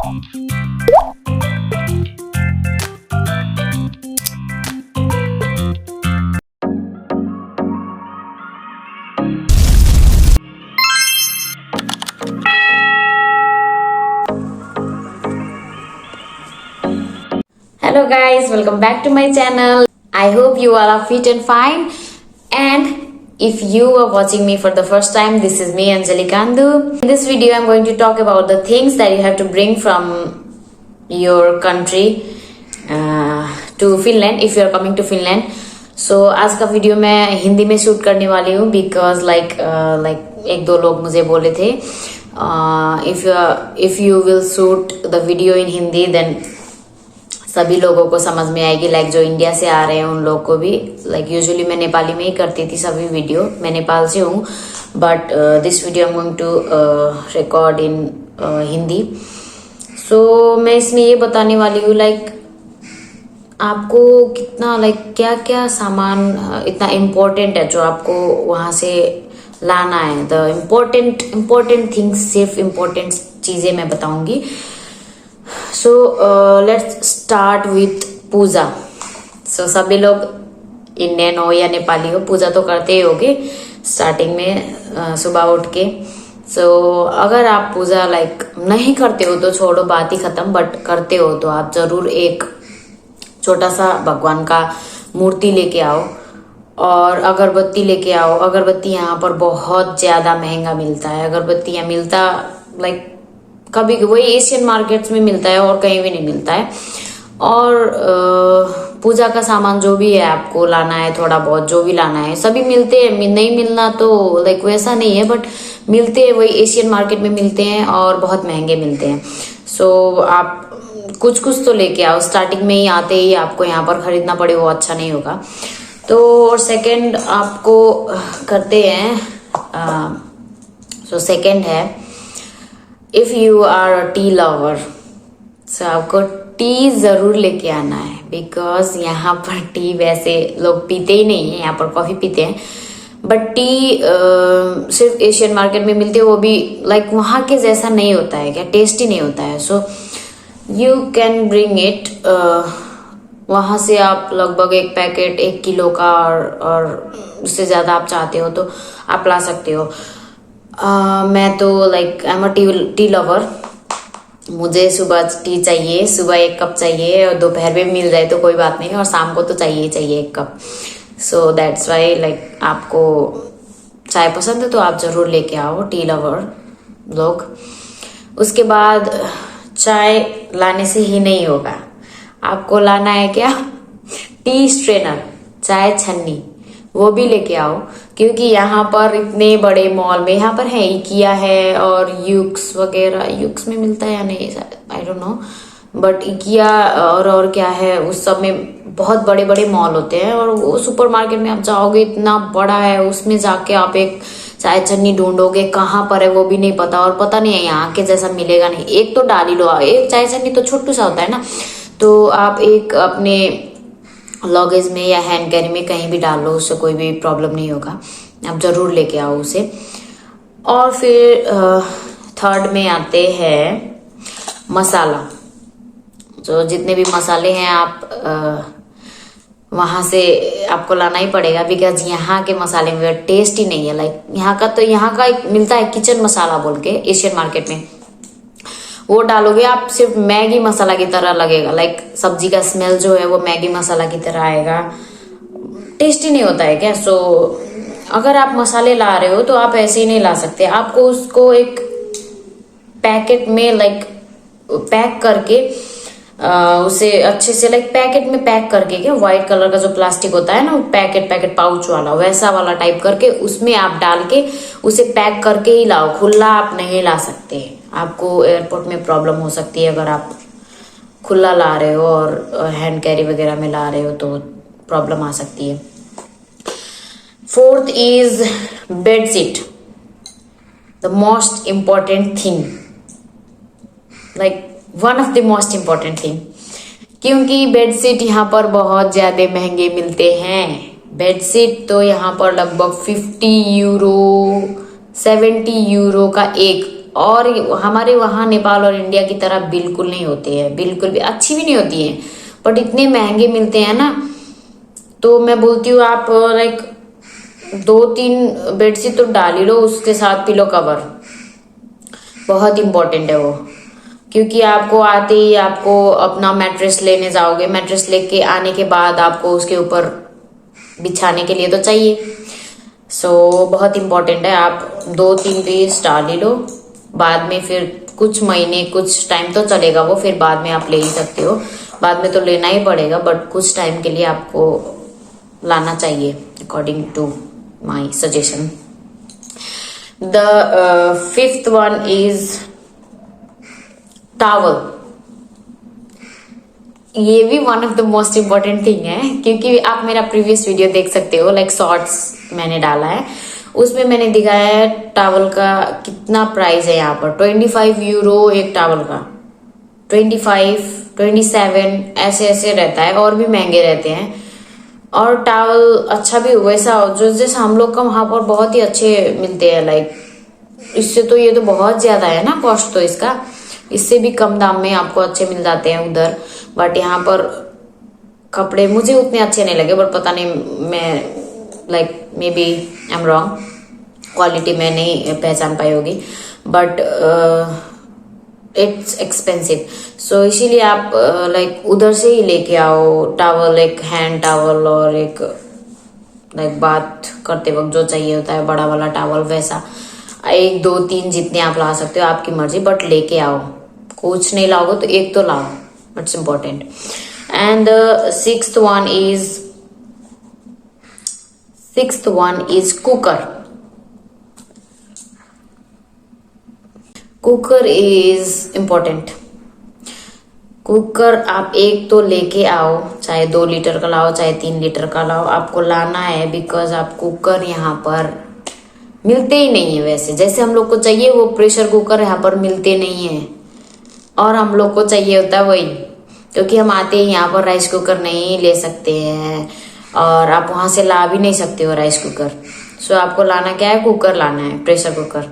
Hello guys, welcome back to my channel. I hope you all are fit and fine. And if you are watching me for the first time, this is me, Anjali Kandu. In this video, I'm going to talk about the things that you have to bring from your country to Finland if you are coming to Finland. So आज का video मैं हिंदी में shoot करने वाली हूँ because like एक दो लोग मुझे बोले थे if you will shoot the video in Hindi then सभी लोगों को समझ में आएगी, लाइक जो इंडिया से आ रहे हैं उन लोगों को भी. लाइक यूजुअली मैं नेपाली में ही करती थी सभी वीडियो, मैं नेपाल से हूँ, but this video I am going to record in Hindi. सो मैं इसमें ये बताने वाली हूँ लाइक आपको कितना लाइक क्या क्या सामान इतना इम्पोर्टेंट है जो आपको वहां से लाना है. द इम्पोर्टेंट थिंग्स, सिर्फ इम्पोर्टेंट चीजें मैं बताऊंगी. So let's start with Puja. So सभी लोग इंडियन हो या नेपाली हो, पूजा तो करते ही होगे स्टार्टिंग में सुबह उठ के. So अगर आप पूजा लाइक नहीं करते हो तो छोड़ो, बात ही खत्म. बट करते हो तो आप जरूर एक छोटा सा भगवान का मूर्ति लेके आओ और अगरबत्ती लेके आओ. अगरबत्ती यहाँ पर बहुत ज्यादा महंगा मिलता है. अगरबत्ती यहाँ मिलता लाइक कभी वही एशियन मार्केट्स में मिलता है और कहीं भी नहीं मिलता है. और पूजा का सामान जो भी है आपको लाना है, थोड़ा बहुत जो भी लाना है, सभी मिलते हैं. नहीं मिलना तो लाइक वैसा नहीं है, बट मिलते हैं, वही एशियन मार्केट में मिलते हैं और बहुत महंगे मिलते हैं. सो आप कुछ कुछ तो लेके आओ. स्टार्टिंग में ही आते ही आपको यहाँ पर खरीदना पड़े वो अच्छा नहीं होगा. तो और सेकंड आपको करते हैं. सो सेकंड है if you are a tea lover, so आपको टी जरूर लेके आना है. बिकॉज यहाँ पर टी वैसे लोग पीते ही नहीं है, यहाँ पर कॉफी पीते हैं, बट टी सिर्फ एशियन मार्केट में मिलती है. वो भी लाइक वहां के जैसा नहीं होता है, क्या टेस्टी नहीं होता है. So you can bring it. वहां से आप लगभग एक पैकेट 1 किलो का और उससे ज्यादा आप चाहते हो तो आप ला सकते हो. मैं तो like I am a tea lover. मुझे सुबह टी चाहिए, सुबह 1 कप चाहिए, और दोपहर में मिल जाए तो कोई बात नहीं, और शाम को तो चाहिए ही चाहिए 1 cup. So that's why like आपको चाय पसंद है तो आप जरूर लेके आओ, टी लवर लोग. उसके बाद चाय लाने से ही नहीं होगा, आपको लाना है क्या, टी स्ट्रेनर, चाय छन्नी, वो भी लेके आओ. क्योंकि यहाँ पर इतने बड़े मॉल में, यहाँ पर है इकिया है और यूक्स वगैरह, यूक्स में मिलता है या नहीं आई डोंट नो, बट इकिया और क्या है, उस सब में बहुत बड़े बड़े मॉल होते हैं. और वो सुपरमार्केट में आप जाओगे इतना बड़ा है, उसमें जाके आप एक चाय छन्नी ढूंढोगे, कहाँ पर है वो भी नहीं पता, और पता नहीं है यहाँ के जैसा मिलेगा नहीं. एक तो डाल ही लो, एक चाय छन्नी तो छोटू सा होता है ना, तो आप एक अपने लगेज में या हैंड कैरी में कहीं भी डाल लो, उससे कोई भी प्रॉब्लम नहीं होगा. आप जरूर लेके आओ उसे. और फिर थर्ड में आते हैं मसाला. जो जितने भी मसाले हैं आप वहां से आपको लाना ही पड़ेगा. बिकॉज यहाँ के मसाले में टेस्ट ही नहीं है. लाइक यहाँ का एक मिलता है किचन मसाला बोल के एशियन मार्केट में, वो डालोगे आप सिर्फ मैगी मसाला की तरह लगेगा. लाइक सब्जी का स्मेल जो है वो मैगी मसाला की तरह आएगा, टेस्टी नहीं होता है क्या. सो अगर आप मसाले ला रहे हो तो आप ऐसे ही नहीं ला सकते. आपको उसको एक पैकेट में लाइक पैक करके उसे अच्छे से लाइक पैकेट में पैक करके, क्या व्हाइट कलर का जो प्लास्टिक होता है ना, पैकेट पाउच वाला, वैसा वाला टाइप करके उसमें आप डाल के उसे पैक करके ही लाओ. खुला आप नहीं ला सकते. आपको एयरपोर्ट में प्रॉब्लम हो सकती है अगर आप खुला ला रहे हो और हैंड कैरी वगैरह में ला रहे हो तो प्रॉब्लम आ सकती है. Fourth is bedsheet, the most important thing, like one of the most important thing. क्योंकि बेडशीट यहाँ पर बहुत ज्यादा महंगे मिलते हैं. बेडशीट तो यहाँ पर लगभग 50 यूरो 70 यूरो का एक और हमारे वहाँ नेपाल और इंडिया की तरह बिल्कुल नहीं होते हैं, बिल्कुल भी अच्छी भी नहीं होती है, बट इतने महंगे मिलते हैं ना। तो मैं बोलती हूँ आप लाइक 2-3 बेडशीट तो डाल ही लो, उसके साथ पिलो कवर बहुत इंपॉर्टेंट है वो, क्योंकि आपको आते ही आपको अपना मैट्रेस लेने जाओगे, मैट्रेस लेके आने के बाद आपको उसके ऊपर बिछाने के लिए तो चाहिए। सो बहुत इंपॉर्टेंट है, आप 2-3 पीस डाल ही लो, बाद में फिर कुछ महीने कुछ टाइम तो चलेगा वो, फिर बाद में आप ले ही सकते हो, बाद में तो लेना ही पड़ेगा, बट कुछ टाइम के लिए आपको लाना चाहिए according to my suggestion. The 5th one is towel. ये भी one of the most important thing है, क्योंकि आप मेरा प्रीवियस वीडियो देख सकते हो, लाइक शॉर्ट्स मैंने डाला है, उसमें मैंने दिखाया है टॉवल का कितना प्राइस है। यहाँ पर 25 यूरो एक टॉवल का, 25, 27 ऐसे ऐसे रहता है, और भी महंगे रहते हैं। और टॉवल अच्छा भी वैसा जो जैसे हम लोग का वहां पर बहुत ही अच्छे मिलते हैं, लाइक इससे तो ये तो बहुत ज्यादा है ना कॉस्ट, तो इसका इससे भी कम दाम में आपको अच्छे मिल जाते हैं उधर। बट यहाँ पर कपड़े मुझे उतने अच्छे नहीं लगे, बट पता नहीं, मैं like may be I am wrong, quality मैं नहीं पहचान पाई होगी, बट इट्स एक्सपेंसिव। सो इसीलिए आप लाइक उधर से ही लेके आओ टॉवल, एक हैंड टॉवल और एक लाइक बात करते वक्त जो चाहिए होता है बड़ा वाला टॉवल, वैसा 1, 2, 3 जितने आप ला सकते हो, आपकी मर्जी, बट लेके आओ। कुछ नहीं लाओगे तो एक तो लाओ, it's important. And sixth one is cooker. Cooker is important. Cooker आप एक तो लेके आओ, चाहे 2 लीटर का लाओ चाहे 3 लीटर का लाओ, आपको लाना है, बिकॉज आप कुकर यहाँ पर मिलते ही नहीं है। वैसे जैसे हम लोग को चाहिए वो प्रेशर कुकर यहाँ पर मिलते नहीं है, और हम लोग को चाहिए होता है वही, क्योंकि हम आते ही यहाँ पर राइस कुकर नहीं ले सकते हैं, और आप वहां से ला भी नहीं सकते हो राइस कुकर। सो आपको लाना क्या है, कुकर लाना है, प्रेशर कुकर।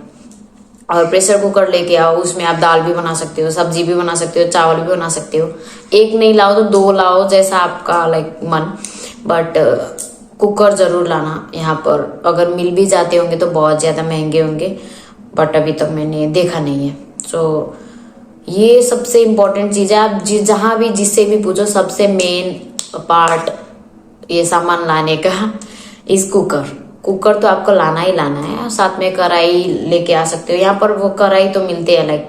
और प्रेशर कुकर लेके आओ, उसमें आप दाल भी बना सकते हो, सब्जी भी बना सकते हो, चावल भी बना सकते हो। एक नहीं लाओ तो 2 लाओ, जैसा आपका लाइक मन, बट कुकर जरूर लाना। यहाँ पर अगर मिल भी जाते होंगे तो बहुत ज्यादा महंगे होंगे, बट अभी तक मैंने देखा नहीं है। सो ये सबसे इम्पोर्टेंट चीज है। आप जहां भी जिससे भी पूछो, सबसे मेन पार्ट ये सामान लाने का इस कुकर तो आपको लाना ही लाना है। साथ में कढ़ाई लेके आ सकते हो, यहाँ पर वो कढ़ाई तो मिलते हैं, लाइक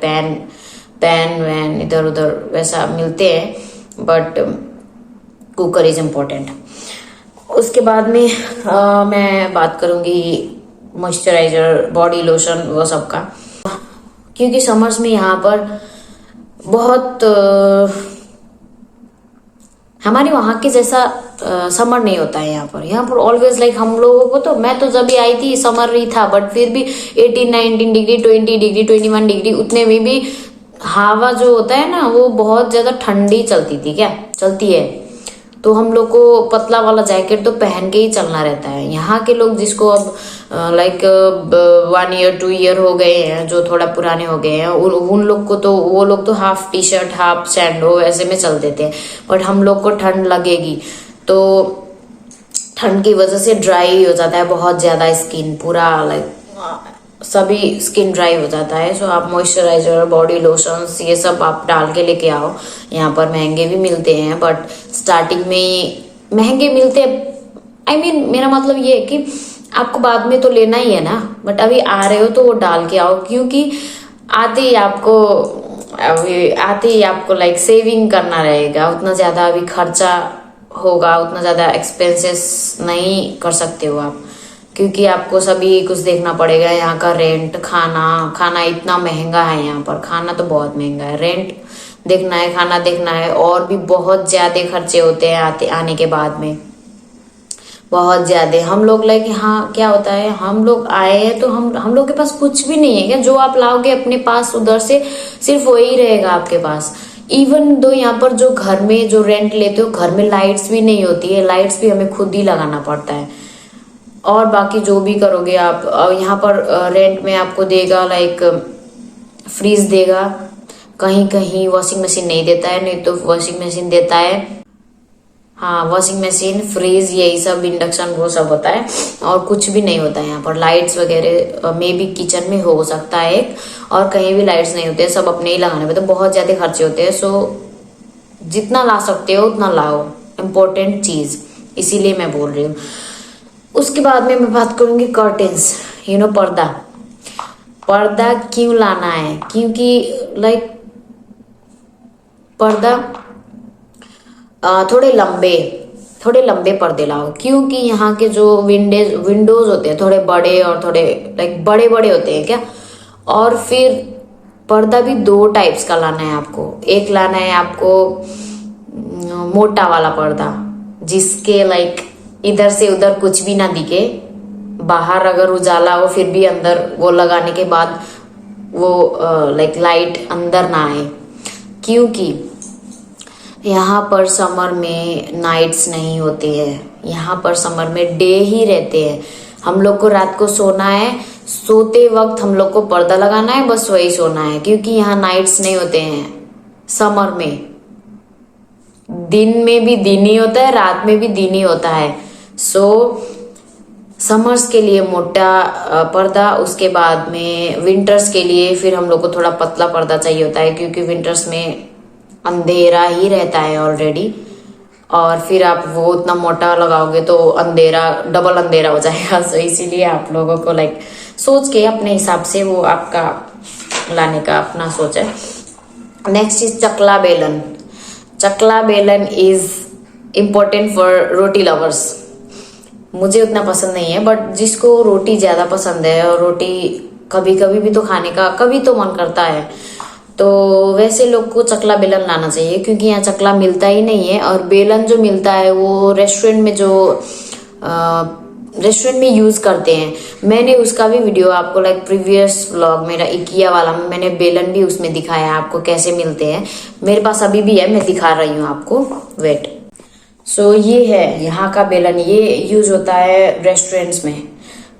पैन वैन इधर उधर वैसा मिलते हैं, बट कुकर इज इम्पोर्टेंट। उसके बाद में मैं बात करूंगी मॉइस्चराइजर, बॉडी लोशन, वो सब का, क्योंकि समर्स में यहाँ पर बहुत हमारे वहां के जैसा समर नहीं होता है यहाँ पर ऑलवेज लाइक हम लोगों को, तो मैं तो जब भी आई थी समर ही था, बट फिर भी 18, 19 डिग्री, 20 डिग्री, 21 डिग्री, उतने में भी हवा जो होता है ना वो बहुत ज्यादा ठंडी चलती है। तो हम लोग को पतला वाला जैकेट तो पहन के ही चलना रहता है। यहाँ के लोग जिसको अब लाइक 1 ईयर 2 ईयर हो गए हैं, जो थोड़ा पुराने हो गए हैं, उन लोग को तो वो लोग तो हाफ टी शर्ट हाफ सैंडो ऐसे में चल देते हैं, बट हम लोग को ठंड लगेगी, तो ठंड की वजह से ड्राई हो जाता है बहुत ज्यादा स्किन, पूरा लाइक सभी स्किन ड्राई हो जाता है। सो आप मॉइस्चराइजर, बॉडी लोशंस ये सब आप डाल के लेके आओ। यहाँ पर महंगे भी मिलते हैं, बट स्टार्टिंग में महंगे मिलते हैं। मेरा मतलब ये है कि आपको बाद में तो लेना ही है ना, बट अभी आ रहे हो तो वो डाल के आओ, क्योंकि आते ही आपको लाइक सेविंग करना रहेगा। उतना ज्यादा अभी खर्चा होगा, उतना ज्यादा एक्सपेंसेस नहीं कर सकते हो आप, क्योंकि आपको सभी कुछ देखना पड़ेगा। यहाँ का रेंट, खाना इतना महंगा है यहाँ पर, खाना तो बहुत महंगा है, रेंट देखना है, खाना देखना है, और भी बहुत ज्यादा खर्चे होते हैं आने के बाद में, बहुत ज्यादा। हम लोग लाइक यहाँ क्या होता है, हम लोग आए हैं तो हम लोग के पास कुछ भी नहीं है क्या, जो आप लाओगे अपने पास उधर से सिर्फ वही रहेगा आपके पास। इवन दो यहाँ पर जो घर में जो रेंट लेते हो, घर में लाइट्स भी नहीं होती है, लाइट्स भी हमें खुद ही लगाना पड़ता है, और बाकी जो भी करोगे आप यहाँ पर रेंट में आपको देगा लाइक फ्रीज देगा, कहीं कहीं वॉशिंग मशीन नहीं देता है, नहीं तो वॉशिंग मशीन देता है। हाँ, वॉशिंग मशीन, फ्रीज, यही सब, इंडक्शन, वो सब होता है। और कुछ भी नहीं होता है यहाँ पर। लाइट्स वगैरह में भी किचन में हो सकता है एक, और कहीं भी लाइट्स नहीं होते हैं, सब अपने ही लगाने में, तो बहुत ज्यादा खर्चे होते हैं। सो जितना ला सकते हो उतना लाओ, इम्पोर्टेंट चीज, इसीलिए मैं बोल रही हूँ। उसके बाद में मैं बात करूंगी कर्टेन्स, पर्दा। पर्दा क्यों लाना है? क्योंकि लाइक पर्दा थोड़े लंबे पर्दे लाओ, क्योंकि यहाँ के जो विंडोज होते हैं थोड़े बड़े, और थोड़े लाइक बड़े बड़े होते हैं क्या। और फिर पर्दा भी 2 टाइप्स का लाना है आपको। एक लाना है आपको मोटा वाला पर्दा, जिसके लाइक इधर से उधर कुछ भी ना दिखे, बाहर अगर उजाला हो फिर भी अंदर वो लगाने के बाद वो लाइक लाइट अंदर ना आए। क्योंकि यहाँ पर समर में नाइट्स नहीं होती है, यहाँ पर समर में डे ही रहते हैं। हम लोग को रात को सोना है, सोते वक्त हम लोग को पर्दा लगाना है, बस वही सोना है। क्योंकि यहाँ नाइट्स नहीं होते हैं समर में, दिन में भी दिन ही होता है, रात में भी दिन ही होता है। सो समर्स के लिए मोटा पर्दा, उसके बाद में विंटर्स के लिए फिर हम लोग को थोड़ा पतला पर्दा चाहिए होता है, क्योंकि विंटर्स में अंधेरा ही रहता है ऑलरेडी। और फिर आप वो उतना मोटा लगाओगे तो अंधेरा, डबल अंधेरा हो जाएगा। सो इसीलिए आप लोगों को लाइक सोच के अपने हिसाब से वो आपका लाने का अपना सोच है। नेक्स्ट इज चकला बेलन। चकला बेलन is important for roti lovers. मुझे उतना पसंद नहीं है, बट जिसको रोटी ज्यादा पसंद है, और रोटी कभी कभी भी तो खाने का कभी तो मन करता है, तो वैसे लोग को चकला बेलन लाना चाहिए। क्योंकि यहाँ चकला मिलता ही नहीं है, और बेलन जो मिलता है वो रेस्टोरेंट में यूज करते हैं। मैंने उसका भी वीडियो आपको लाइक प्रीवियस व्लॉग मेरा इकिया वाला में मैंने बेलन भी उसमें दिखाया आपको कैसे मिलते हैं। मेरे पास अभी भी है, मैं दिखा रही हूँ आपको, वेट। सो ये है यहाँ का बेलन, ये यूज होता है रेस्टोरेंट्स में।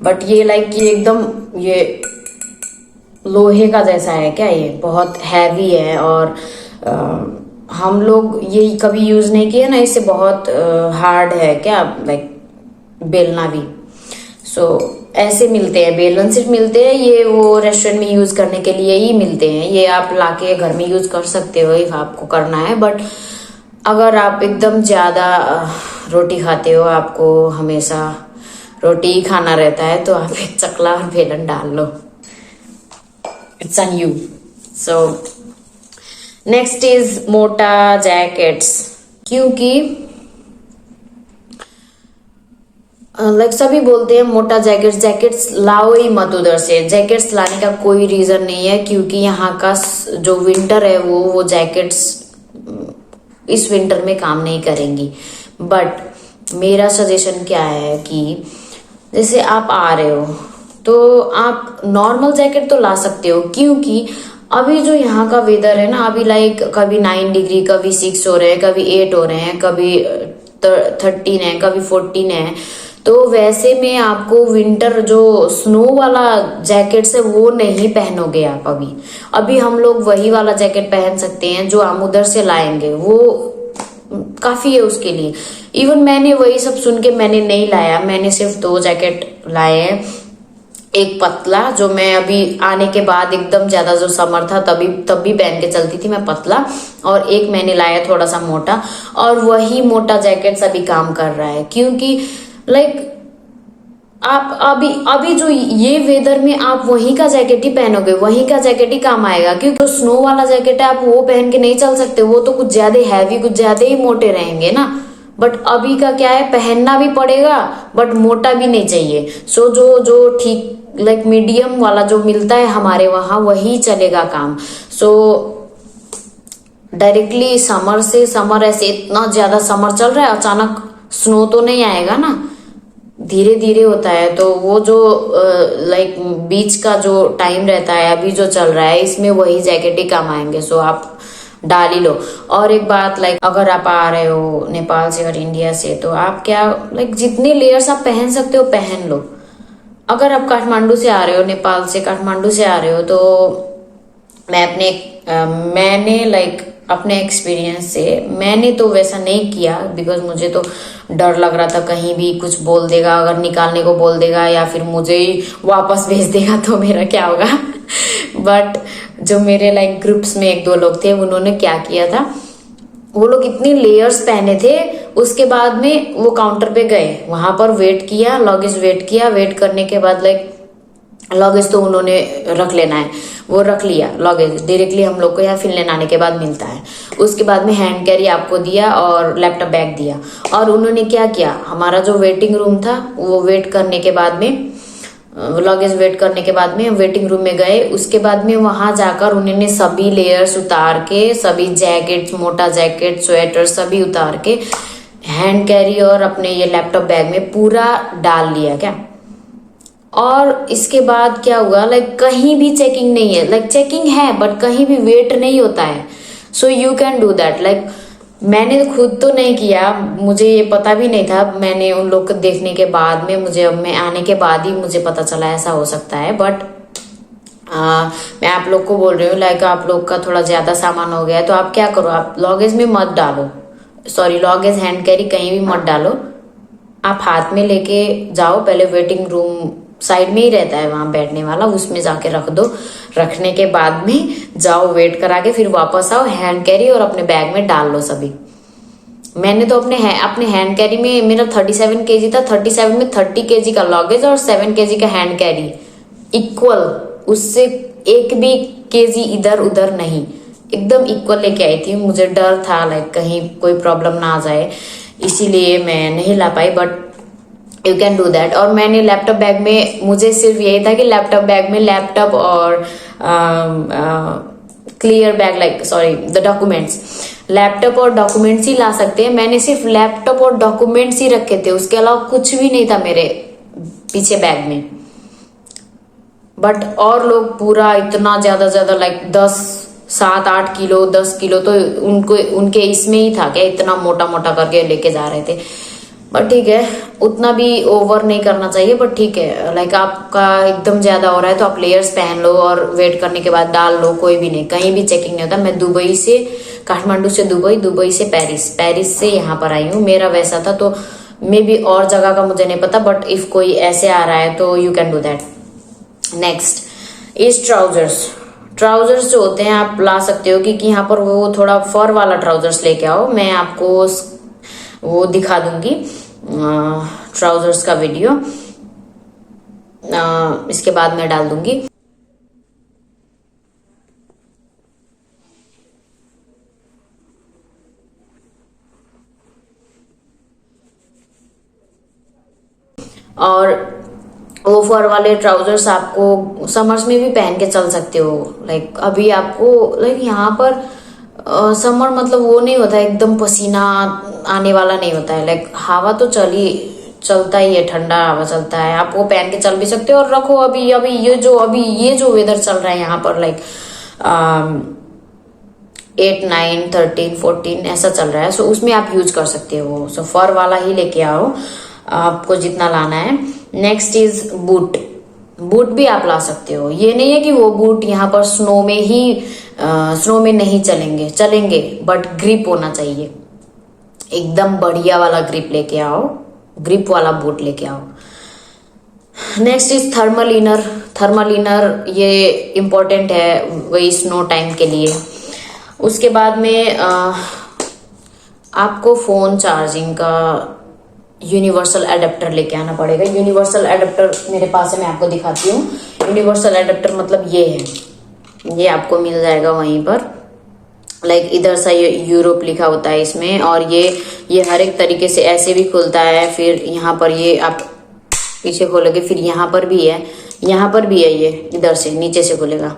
बट ये लाइक ये एकदम ये लोहे का जैसा है क्या, ये बहुत हैवी है। और हम लोग ये कभी यूज नहीं किए ना, इससे बहुत हार्ड है क्या लाइक बेलना भी। सो ऐसे मिलते हैं बेलन, सिर्फ मिलते हैं ये, वो रेस्टोरेंट में यूज करने के लिए ही मिलते हैं। ये आप लाके घर में यूज कर सकते हो इफ आपको करना है। बट अगर आप एकदम ज्यादा रोटी खाते हो, आपको हमेशा रोटी ही खाना रहता है, तो आप एक चकला और बेलन डाल लो, it's on you. So next is मोटा जैकेट्स। क्योंकि लाइक सभी बोलते हैं मोटा जैकेट्स लाओ ही मत उधर से। जैकेट्स लाने का कोई रीजन नहीं है, क्योंकि यहाँ का जो विंटर है वो जैकेट्स इस विंटर में काम नहीं करेंगी। बट मेरा सजेशन क्या है कि जैसे आप आ रहे हो तो आप नॉर्मल जैकेट तो ला सकते हो। क्योंकि अभी जो यहाँ का वेदर है ना, अभी लाइक कभी 9 डिग्री, कभी 6 हो रहे हैं, कभी 8 हो रहे हैं, कभी 13 है, कभी 14 है। तो वैसे में आपको विंटर जो स्नो वाला जैकेट है वो नहीं पहनोगे आप। अभी हम लोग वही वाला जैकेट पहन सकते हैं जो हम उधर से लाएंगे, वो काफी है उसके लिए। इवन मैंने वही सब सुन के मैंने नहीं लाया, मैंने सिर्फ 2 जैकेट लाए हैं। एक पतला, जो मैं अभी आने के बाद एकदम ज्यादा जो समर था तब भी पहन के चलती थी मैं, पतला। और एक मैंने लाया थोड़ा सा मोटा, और वही मोटा जैकेट अभी काम कर रहा है। क्योंकि लाइक आप अभी जो ये वेदर में आप वही का जैकेट ही पहनोगे, वही का जैकेट ही काम आएगा। क्योंकि जो स्नो वाला जैकेट है आप वो पहन के नहीं चल सकते, वो तो कुछ ज्यादा हैवी, कुछ ज्यादा ही मोटे रहेंगे ना। बट अभी का क्या है, पहनना भी पड़ेगा बट मोटा भी नहीं चाहिए। सो जो ठीक लाइक मीडियम वाला जो मिलता है हमारे वहां, वही चलेगा काम। सो डायरेक्टली समर ऐसे इतना ज्यादा समर चल रहा है, अचानक स्नो तो नहीं आएगा ना, धीरे धीरे होता है। तो वो जो लाइक बीच का जो टाइम रहता है अभी जो चल रहा है, इसमें वही जैकेट ही काम आएंगे। सो आप डाल ही लो। और एक बात, लाइक अगर आप आ रहे हो नेपाल से और इंडिया से, तो आप क्या लाइक जितने लेयर्स आप पहन सकते हो पहन लो। अगर आप काठमांडू से आ रहे हो, नेपाल से काठमांडू से आ रहे हो, तो मैंने लाइक अपने एक्सपीरियंस से मैंने तो वैसा नहीं किया, बिकॉज मुझे तो डर लग रहा था कहीं भी कुछ बोल देगा, अगर निकालने को बोल देगा या फिर मुझे ही वापस भेज देगा तो मेरा क्या होगा। बट जो मेरे लाइक ग्रुप्स में एक दो लोग थे, उन्होंने क्या किया था, वो लोग इतनी लेयर्स पहने थे, उसके बाद में वो काउंटर पे गए, वहां पर वेट किया, लगेज वेट किया, वेट करने के बाद लाइक लगेज तो उन्होंने रख लेना है, वो रख लिया लगेज डायरेक्टली हम लोग को यहाँ फिनलैंड आने के बाद मिलता है। उसके बाद में हैंड कैरी आपको दिया और लैपटॉप बैग दिया। और उन्होंने क्या किया, हमारा जो वेटिंग रूम था वो वेट करने के बाद में, लगेज वेट करने के बाद में वेटिंग रूम में गए, उसके बाद में वहां जाकर उन्होंने सभी लेयर्स उतार के, सभी जैकेट, मोटा जैकेट, स्वेटर सभी उतार के हैंड कैरी और अपने ये लैपटॉप बैग में पूरा डाल लिया क्या। और इसके बाद क्या हुआ, लाइक कहीं भी चेकिंग नहीं है, लाइक चेकिंग है बट कहीं भी वेट नहीं होता है। So you can do that. Like मैंने खुद तो नहीं किया, मुझे ये पता भी नहीं था, मैंने उन लोग को देखने के बाद में, मुझे अब मैं आने के बाद ही मुझे पता चला ऐसा हो सकता है। बट मैं आप लोग को बोल रही हूँ, लाइक आप लोग का थोड़ा ज्यादा सामान हो गया है तो आप क्या करो, आप लगेज में मत डालो, सॉरी लगेज हैंड कैरी कहीं भी मत डालो, आप हाथ में लेके जाओ। पहले वेटिंग रूम साइड में ही रहता है वहां बैठने वाला, उसमें जाके रख दो। रखने के बाद में जाओ वेट करा के, फिर वापस आओ, हैंड कैरी और अपने बैग में डाल लो सभी। मैंने तो अपने हैंड कैरी में, मेरा 37 केजी था, 37 में 30 केजी का लगेज और 7 केजी का हैंड कैरी इक्वल, उससे एक भी केजी इधर उधर नहीं, एकदम इक्वल लेके आई थी। मुझे डर था लाइक कहीं कोई प्रॉब्लम ना आ जाए, इसीलिए मैं नहीं ला पाई, but you can do that. और मैंने लैपटॉप बैग में, मुझे सिर्फ यही था कि लैपटॉप बैग में लैपटॉप और clear bag, like sorry the documents, laptop और डॉक्यूमेंट्स ही ला सकते हैं। मैंने सिर्फ लैपटॉप और डॉक्यूमेंट्स ही रखे थे, उसके अलावा कुछ भी नहीं था मेरे पीछे बैग में। बट और लोग पूरा इतना ज्यादा लाइक 7-8 किलो 10 किलो तो उनके इसमें ही था क्या, इतना मोटा मोटा करके लेके जा रहे थे। बट ठीक है, उतना भी ओवर नहीं करना चाहिए, बट ठीक है, लाइक आपका एकदम ज्यादा हो रहा है तो आप लेयर्स पहन लो और वेट करने के बाद डाल लो, कोई भी नहीं, कहीं भी चेकिंग नहीं होता। मैं दुबई से, काठमांडू से दुबई, दुबई से पेरिस, पेरिस से यहाँ पर आई हूँ, मेरा वैसा था। तो मे बी और जगह का मुझे नहीं पता, बट इफ कोई ऐसे आ रहा है तो you can do that. Next is trousers जो होते हैं आप ला सकते हो, क्योंकि यहाँ पर वो थोड़ा फर वाला ट्राउजर्स लेके आओ, मैं आपको वो दिखा दूंगी ट्राउजर्स का वीडियो, इसके बाद मैं डाल दूंगी। और वो फर वाले ट्राउजर्स आपको समर्स में भी पहन के चल सकते हो। लाइक अभी आपको लाइक यहाँ पर समर मतलब वो नहीं होता है, एकदम पसीना आने वाला नहीं होता है, लाइक हवा तो चलता ही है, ठंडा हवा चलता है, आप वो पहन के चल भी सकते हो। और रखो अभी ये जो वेदर चल रहा है यहाँ पर, लाइक 8, 9, 13, 14 ऐसा चल रहा है, सो उसमें आप यूज कर सकते हो। सो फर वाला ही लेके आओ, आपको जितना लाना है। नेक्स्ट इज बूट भी आप ला सकते हो, ये नहीं है कि वो बूट यहाँ पर स्नो में नहीं चलेंगे, बट ग्रिप होना चाहिए, एकदम बढ़िया वाला ग्रिप लेके आओ, ग्रिप वाला बूट लेके आओ। नेक्स्ट इज थर्मल इनर, ये इम्पोर्टेंट है वही स्नो टाइम के लिए। उसके बाद में आपको फोन चार्जिंग का यूनिवर्सल एडेप्टर लेके आना पड़ेगा। यूनिवर्सल एडेप्टर मेरे पास है, मैं आपको दिखाती हूँ। यूनिवर्सल एडेप्टर मतलब ये है, ये आपको मिल जाएगा वहीं पर, लाइक इधर सा ये यूरोप लिखा होता है इसमें, और ये हर एक तरीके से ऐसे भी खुलता है। फिर यहाँ पर ये आप पीछे खोलोगे, फिर यहाँ पर भी है, ये इधर से नीचे से खुलेगा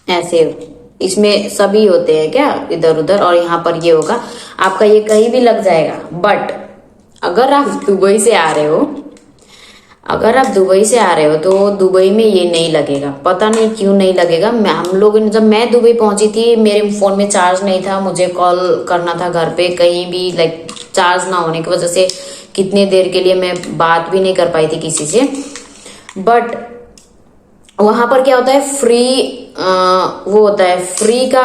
ऐसे, इसमें सभी होते हैं क्या इधर उधर, और यहाँ पर ये होगा आपका, ये कहीं भी लग जाएगा। बट अगर आप दुबई से आ रहे हो तो दुबई में ये नहीं लगेगा, पता नहीं क्यों नहीं लगेगा। जब मैं दुबई पहुंची थी, मेरे फोन में चार्ज नहीं था, मुझे कॉल करना था घर पे, कहीं भी लाइक चार्ज ना होने की वजह से कितने देर के लिए मैं बात भी नहीं कर पाई थी किसी से। बट वहां पर क्या होता है, फ्री वो होता है, फ्री का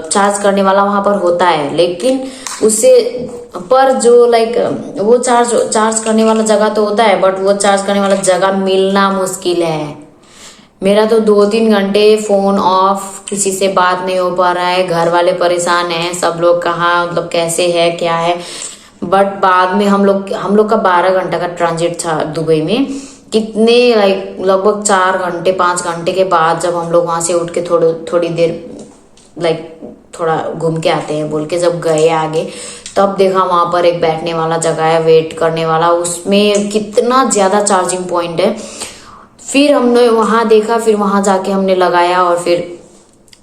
चार्ज करने वाला वहां पर होता है, लेकिन उससे पर जो लाइक वो चार्ज करने वाला जगह तो होता है, बट वो चार्ज करने वाला जगह मिलना मुश्किल है। मेरा तो 2-3 घंटे फोन ऑफ, किसी से बात नहीं हो पा रहा है, घर वाले परेशान हैं, सब लोग कहाँ मतलब कैसे है क्या है। बट बाद में हम लोग का 12 घंटा का ट्रांजिट था दुबई में। कितने लाइक लगभग 4 घंटे 5 घंटे के बाद जब हम लोग वहां से उठ के थोड़ी देर लाइक थोड़ा घूम के आते हैं बोल के जब गए आगे, तब देखा वहां पर एक बैठने वाला जगह है, वेट करने वाला, उसमें कितना ज्यादा चार्जिंग पॉइंट है। फिर हमने वहां देखा, फिर वहां जाके हमने लगाया और फिर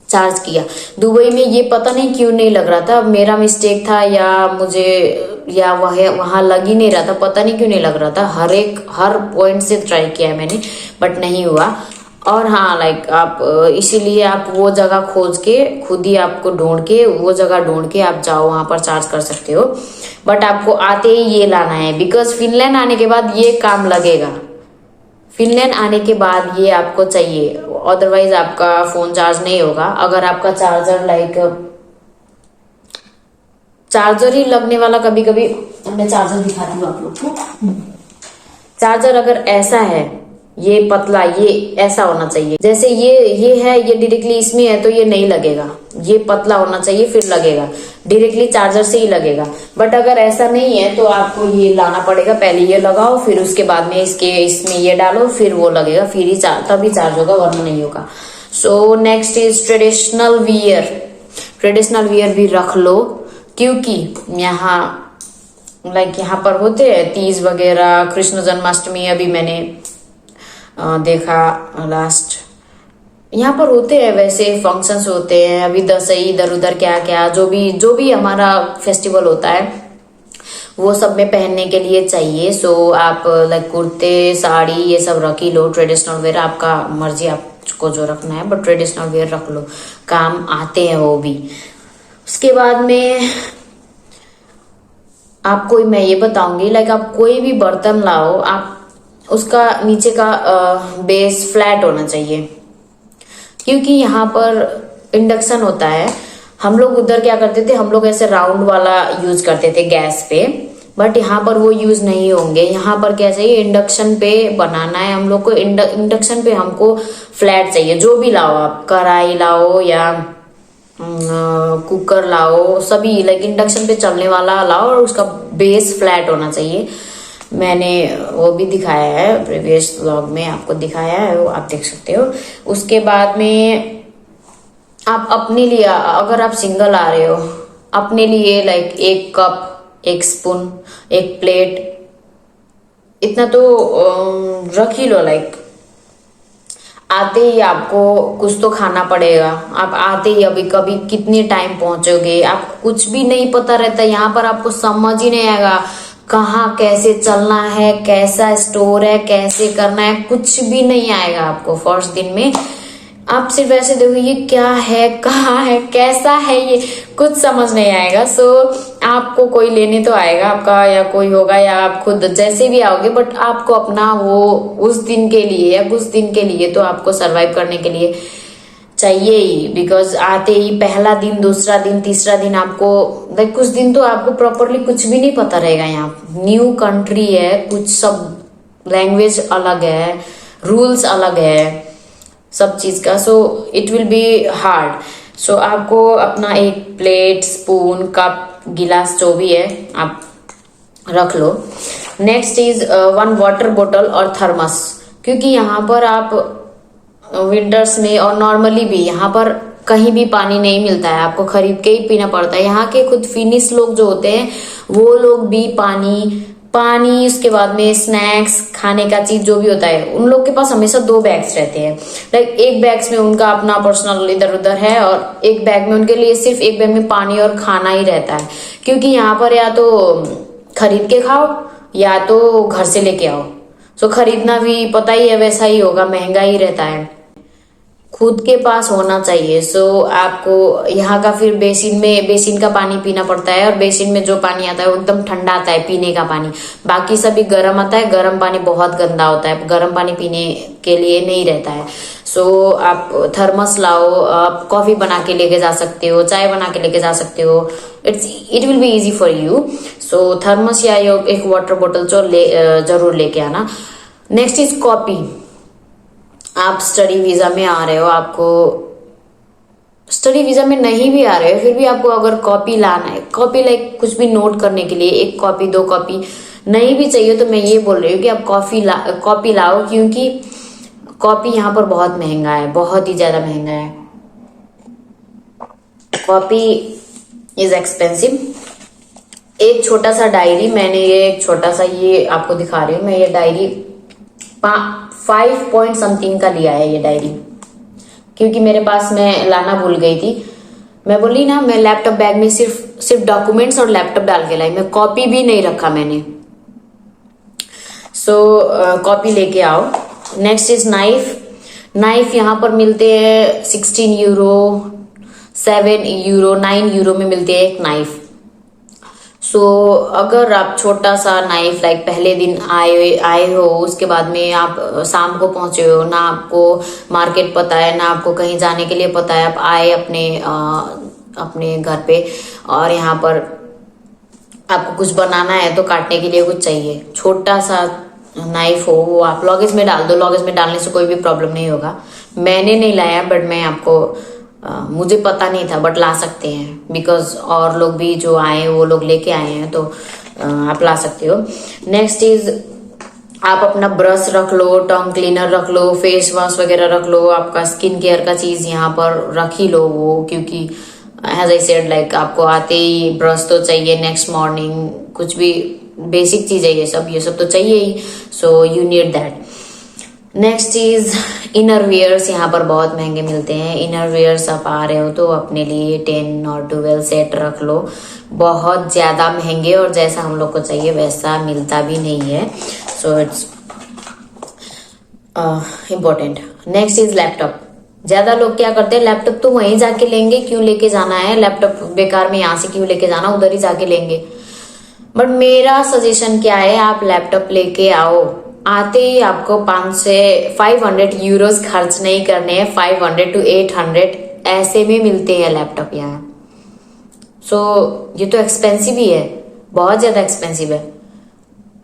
चार्ज किया। दुबई में ये पता नहीं क्यों नहीं लग रहा था, मेरा मिस्टेक था या वहां लग ही नहीं रहा था, पता नहीं क्यों नहीं लग रहा था। हर पॉइंट से ट्राई किया है मैंने, बट नहीं हुआ। और हाँ लाइक आप इसीलिए आप वो जगह खोज के खुद ही आपको वो जगह ढूंढ के आप जाओ, वहां पर चार्ज कर सकते हो। बट आपको आते ही ये लाना है, बिकॉज फिनलैंड आने के बाद ये काम लगेगा। फिनलैंड आने के बाद ये आपको चाहिए, अदरवाइज आपका फोन चार्ज नहीं होगा। अगर आपका चार्जर ही लगने वाला, कभी कभी मैं चार्जर दिखाती हूँ आप लोग को। चार्जर अगर ऐसा है, ये पतला, ये ऐसा होना चाहिए, जैसे ये है, ये डायरेक्टली इसमें है तो ये नहीं लगेगा, ये पतला होना चाहिए फिर लगेगा, डायरेक्टली चार्जर से ही लगेगा। बट अगर ऐसा नहीं है तो आपको ये लाना पड़ेगा, पहले ये लगाओ, फिर उसके बाद में इसमें ये डालो, फिर वो लगेगा, फिर ही तभी चार्ज होगा, वरना नहीं होगा। सो नेक्स्ट इज ट्रेडिशनल वियर भी रख लो, क्योंकि यहाँ पर होते हैं तीज वगैरह, कृष्ण जन्माष्टमी अभी मैंने देखा लास्ट, यहाँ पर होते हैं वैसे फंक्शंस होते हैं, अभी दसई इधर उधर क्या क्या जो भी हमारा फेस्टिवल होता है वो सब में पहनने के लिए चाहिए। सो आप लाइक कुर्ते साड़ी ये सब रख ही लो। ट्रेडिशनल वेयर आपका मर्जी, आपको जो रखना है, बट ट्रेडिशनल वेयर रख लो, काम आते हैं वो भी। उसके बाद में आपको मैं ये बताऊंगी, लाइक आप कोई भी बर्तन लाओ, आप उसका नीचे का बेस फ्लैट होना चाहिए, क्योंकि यहाँ पर इंडक्शन होता है। हम लोग उधर क्या करते थे, हम लोग ऐसे राउंड वाला यूज करते थे गैस पे, बट यहाँ पर वो यूज नहीं होंगे। यहाँ पर क्या चाहिए, इंडक्शन पे बनाना है हम लोग को, इंडक्शन पे हमको फ्लैट चाहिए। जो भी लाओ आप, कढ़ाई लाओ या कुकर लाओ, सभी लाइक इंडक्शन पे चलने वाला लाओ, और उसका बेस फ्लैट होना चाहिए। मैंने वो भी दिखाया है प्रीवियस व्लॉग में, आपको दिखाया है, वो आप देख सकते हो। उसके बाद में आप अपने लिए, अगर आप सिंगल आ रहे हो, अपने लिए लाइक 1 कप, 1 स्पून, 1 प्लेट, इतना तो रख ही लो। लाइक आते ही आपको कुछ तो खाना पड़ेगा। आप आते ही अभी कभी कितने टाइम पहुंचोगे, आप कुछ भी नहीं पता रहता, यहाँ पर आपको समझ ही नहीं आएगा कहाँ कैसे चलना है, कैसा स्टोर है, कैसे करना है, कुछ भी नहीं आएगा आपको फर्स्ट दिन में। आप सिर्फ ऐसे देखो ये क्या है, कहाँ है, कैसा है, ये कुछ समझ नहीं आएगा। सो आपको कोई लेने तो आएगा आपका, या कोई होगा, या आप खुद जैसे भी आओगे, बट आपको अपना वो उस दिन के लिए या कुछ दिन के लिए तो आपको सरवाइव करने के लिए चाहिए ही। बिकॉज आते ही पहला दिन, दूसरा दिन, तीसरा दिन आपको लाइक कुछ दिन तो आपको प्रॉपरली कुछ भी नहीं पता रहेगा। यहाँ न्यू कंट्री है, कुछ सब लैंग्वेज अलग है, रूल्स अलग है, सब चीज का। So it will be hard. So आपको अपना 1 प्लेट, स्पून, कप, गिलास जो भी है आप रख लो। नेक्स्ट इज 1 वाटर बोतल और थर्मस, क्योंकि यहाँ पर आप विंटर्स में और नॉर्मली भी यहाँ पर कहीं भी पानी नहीं मिलता है, आपको खरीद के ही पीना पड़ता है। यहाँ के खुद फिनिश लोग जो होते हैं वो लोग भी पानी उसके बाद में स्नैक्स, खाने का चीज जो भी होता है, उन लोग के पास हमेशा 2 बैग्स रहते हैं। लाइक एक बैग्स में उनका अपना पर्सनल इधर उधर है, और एक बैग में उनके लिए सिर्फ एक बैग में पानी और खाना ही रहता है। क्योंकि यहाँ पर या तो खरीद के खाओ या तो घर से लेके आओ। सो खरीदना भी पता ही है, वैसा ही होगा, महंगा ही रहता है। खुद के पास होना चाहिए। सो आपको यहाँ का फिर बेसिन का पानी पीना पड़ता है, और बेसिन में जो पानी आता है वो एकदम ठंडा आता है पीने का पानी। बाकी सभी गर्म आता है, गर्म पानी बहुत गंदा होता है, गर्म पानी पीने के लिए नहीं रहता है। सो आप थर्मस लाओ, आप कॉफी बना के लेके जा सकते हो, चाय बना के लेके जा सकते हो, it will be easy for you. So thermos या एक वाटर बोतल जरूर लेके आना। Next is copy. आप स्टडी वीजा में आ रहे हो, आपको स्टडी वीजा में नहीं भी आ रहे हो फिर भी आपको अगर कॉपी लाना है, कॉपी लाइक कुछ भी नोट करने के लिए, 1 कॉपी 2 कॉपी नहीं भी चाहिए तो मैं ये बोल रही हूँ कि आप कॉपी लाओ, क्योंकि कॉपी यहाँ पर बहुत महंगा है, बहुत ही ज्यादा महंगा है। Copy is expensive. एक छोटा सा डायरी, मैंने ये एक छोटा सा ये आपको दिखा रही हूँ, मैं ये डायरी 5 पॉइंट समथिंग का लिया है ये डायरी, क्योंकि मेरे पास मैं लाना भूल गई थी। मैं बोली ना, मैं लैपटॉप बैग में सिर्फ डॉक्यूमेंट्स और लैपटॉप डाल के लाई, मैं कॉपी भी नहीं रखा मैंने। सो कॉपी लेके आओ। Next is knife. नाइफ यहाँ पर मिलते हैं 16 यूरो, 7 यूरो, 9 यूरो में मिलते हैं एक नाइफ। सो अगर आप छोटा सा नाइफ लाइक पहले दिन आए हो, उसके बाद में आप शाम को पहुंचे हो, ना आपको मार्केट पता है, ना आपको कहीं जाने के लिए पता है, आप आए अपने घर पे और यहाँ पर आपको कुछ बनाना है तो काटने के लिए कुछ चाहिए, छोटा सा नाइफ हो, वो आप लगेज में डाल दो। लगेज में डालने से कोई भी प्रॉब्लम नहीं होगा। मैंने नहीं लाया, बट मैं आपको मुझे पता नहीं था, बट ला सकते हैं, बिकॉज और लोग भी जो आए वो लोग लेके आए हैं, तो आप ला सकते हो। नेक्स्ट इज आप अपना ब्रश रख लो, टंग क्लीनर रख लो, फेस वॉश वगैरह रख लो, आपका स्किन केयर का चीज यहाँ पर रख ही लो वो, क्योंकि एज आई सेड लाइक आपको आते ही ब्रश तो चाहिए, नेक्स्ट मॉर्निंग कुछ भी बेसिक चीज है, ये सब तो चाहिए ही। So you need that. Next is inner wears. यहाँ पर बहुत महंगे मिलते हैं इनर वेयर्स। आप आ रहे हो तो अपने लिए 10 और 12 सेट रख लो, बहुत ज्यादा महंगे, और जैसा हम लोग को चाहिए वैसा मिलता भी नहीं है। सो it's important. Next is laptop. ज्यादा लोग क्या करते हैं, लैपटॉप तो वहीं जाके लेंगे, क्यों लेके जाना है लैपटॉप बेकार में, यहाँ से क्यों लेके जाना, उधर ही जाके लेंगे। बट मेरा सजेशन क्या है, आप लैपटॉप लेके आओ, आते ही आपको 500 से 500 यूरोस खर्च नहीं करने हैं, 500 to 800 ऐसे में मिलते हैं लैपटॉप यहाँ। सो ये तो एक्सपेंसिव ही है, बहुत ज्यादा एक्सपेंसिव है।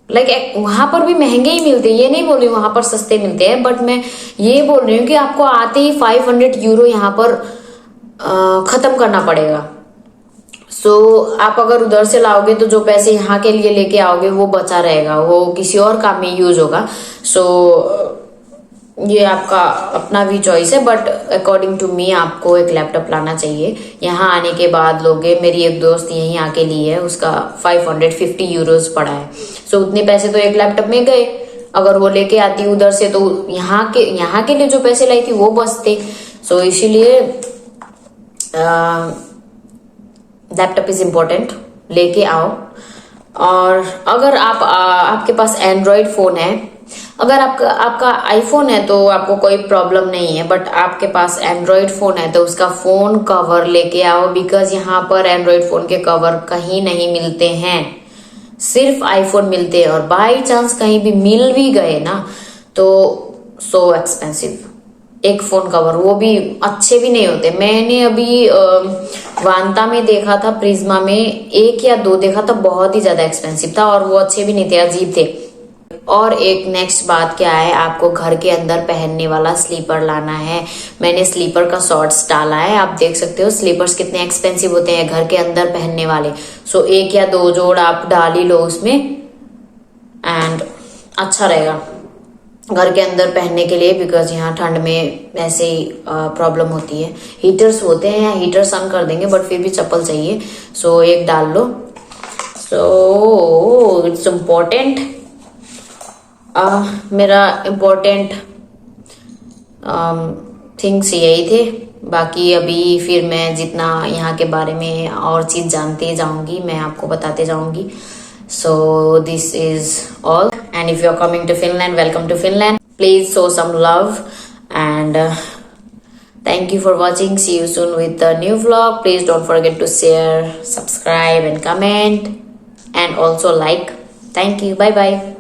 लाइक वहां पर भी महंगे ही मिलते हैं, ये नहीं बोल रही वहां पर सस्ते मिलते हैं, बट मैं ये बोल रही हूँ कि आपको आते ही 500 यूरो यहाँ पर खत्म करना पड़ेगा। सो आप अगर उधर से लाओगे तो जो पैसे यहाँ के लिए लेके आओगे वो बचा रहेगा, वो किसी और काम में यूज होगा। सो ये आपका अपना भी चॉइस है, बट अकॉर्डिंग टू मी आपको एक लैपटॉप लाना चाहिए। यहाँ आने के बाद लोगे, मेरी एक दोस्त यहीं आके ली है, उसका 550 यूरोस पड़ा है। सो उतने पैसे तो एक लैपटॉप में गए, अगर वो लेके आती उधर से तो यहाँ के लिए जो पैसे लाई थी वो बचते। सो इसीलिए लैपटॉप इज इम्पोर्टेंट, लेके आओ। और अगर आपके पास एंड्रॉइड फोन है, अगर आपका आईफोन है तो आपको कोई प्रॉब्लम नहीं है, बट आपके पास एंड्रॉइड फोन है तो उसका फोन कवर लेके आओ, बिकॉज यहाँ पर एंड्रॉइड फोन के कवर कहीं नहीं मिलते हैं, सिर्फ आईफोन मिलते हैं। और बाई चांस कहीं भी मिल भी गए ना तो सो एक्सपेंसिव, एक फोन कवर, वो भी अच्छे भी नहीं होते। मैंने अभी वांता में देखा था, प्रिज्मा में 1 या 2 देखा था, बहुत ही ज्यादा एक्सपेंसिव था, और वो अच्छे भी नहीं थे, अजीब थे। और एक नेक्स्ट बात क्या है, आपको घर के अंदर पहनने वाला स्लीपर लाना है। मैंने स्लीपर का शॉर्ट्स डाला है, आप देख सकते हो स्लीपर्स कितने एक्सपेंसिव होते हैं घर के अंदर पहनने वाले। सो 1 या 2 जोड़ आप डाल ही लो उसमें, एंड अच्छा रहेगा घर के अंदर पहनने के लिए, बिकॉज यहाँ ठंड में ऐसे ही प्रॉब्लम होती है। हीटर्स होते हैं यहाँ, हीटर्स ऑन कर देंगे, बट फिर भी चप्पल चाहिए। सो एक डाल लो। So it's important. मेरा इम्पोर्टेंट थिंग्स यही थे। बाकी अभी फिर मैं जितना यहाँ के बारे में और चीज जानते जाऊंगी मैं आपको बताते जाऊंगी। So this is all, and if you're coming to Finland, welcome to Finland. Please show some love and Thank you for watching. See you soon with the new vlog. Please don't forget to share, subscribe and comment, and also like. Thank you. Bye bye.